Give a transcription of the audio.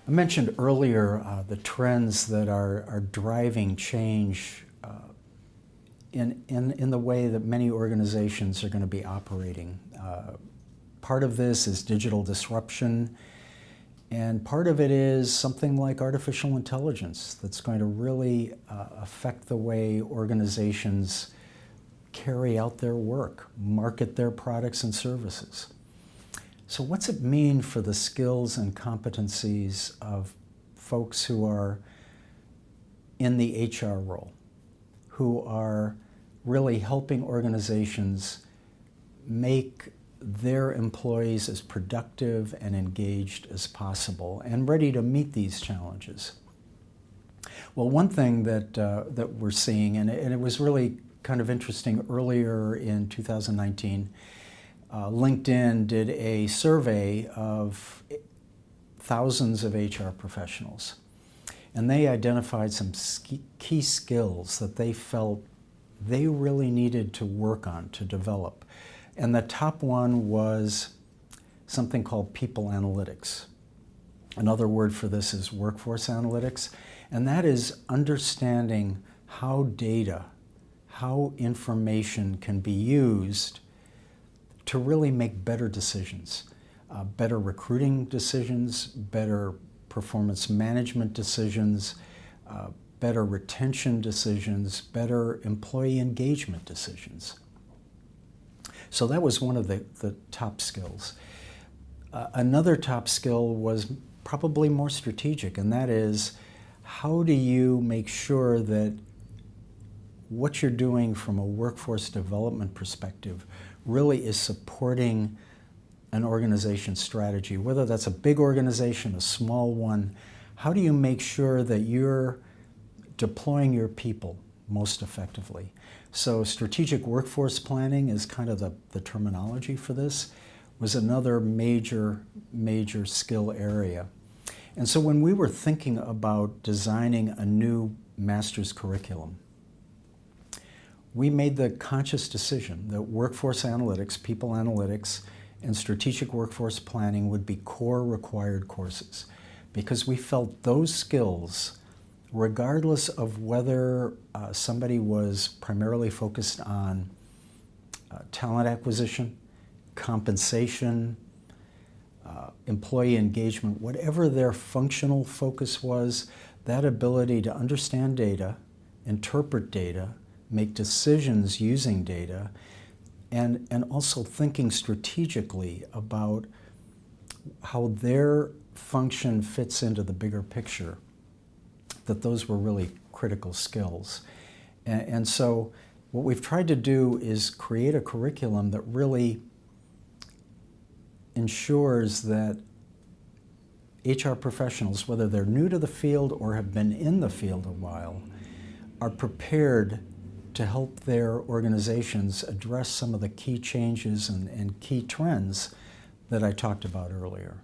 I mentioned earlier the trends that are driving change in the way that many organizations are going to be operating. Part of this is digital disruption, and part of it is something like artificial intelligence that's going to really affect the way organizations carry out their work, market their products and services. So what's it mean for the skills and competencies of folks who are in the HR role, who are really helping organizations make their employees as productive and engaged as possible and ready to meet these challenges? Well, one thing that we're seeing, and it was really kind of interesting earlier in 2019, LinkedIn did a survey of thousands of HR professionals, and they identified some key skills that they felt they really needed to work on, to develop. And the top one was something called people analytics. Another word for this is workforce analytics, and that is understanding how data, how information can be used to really make better decisions, better recruiting decisions, better performance management decisions, better retention decisions, better employee engagement decisions. So that was one of the top skills. Another top skill was probably more strategic, and that is, how do you make sure that what you're doing from a workforce development perspective really is supporting an organization's strategy, whether that's a big organization, a small one. How do you make sure that you're deploying your people most effectively? So strategic workforce planning is kind of the terminology for this, was another major skill area. And so when we were thinking about designing a new master's curriculum, we made the conscious decision that workforce analytics, people analytics, and strategic workforce planning would be core required courses, because we felt those skills, regardless of whether somebody was primarily focused on talent acquisition, compensation, employee engagement, whatever their functional focus was, that ability to understand data, interpret data, make decisions using data, and also thinking strategically about how their function fits into the bigger picture, that those were really critical skills. And so what we've tried to do is create a curriculum that really ensures that HR professionals, whether they're new to the field or have been in the field a while, are prepared to help their organizations address some of the key changes and key trends that I talked about earlier.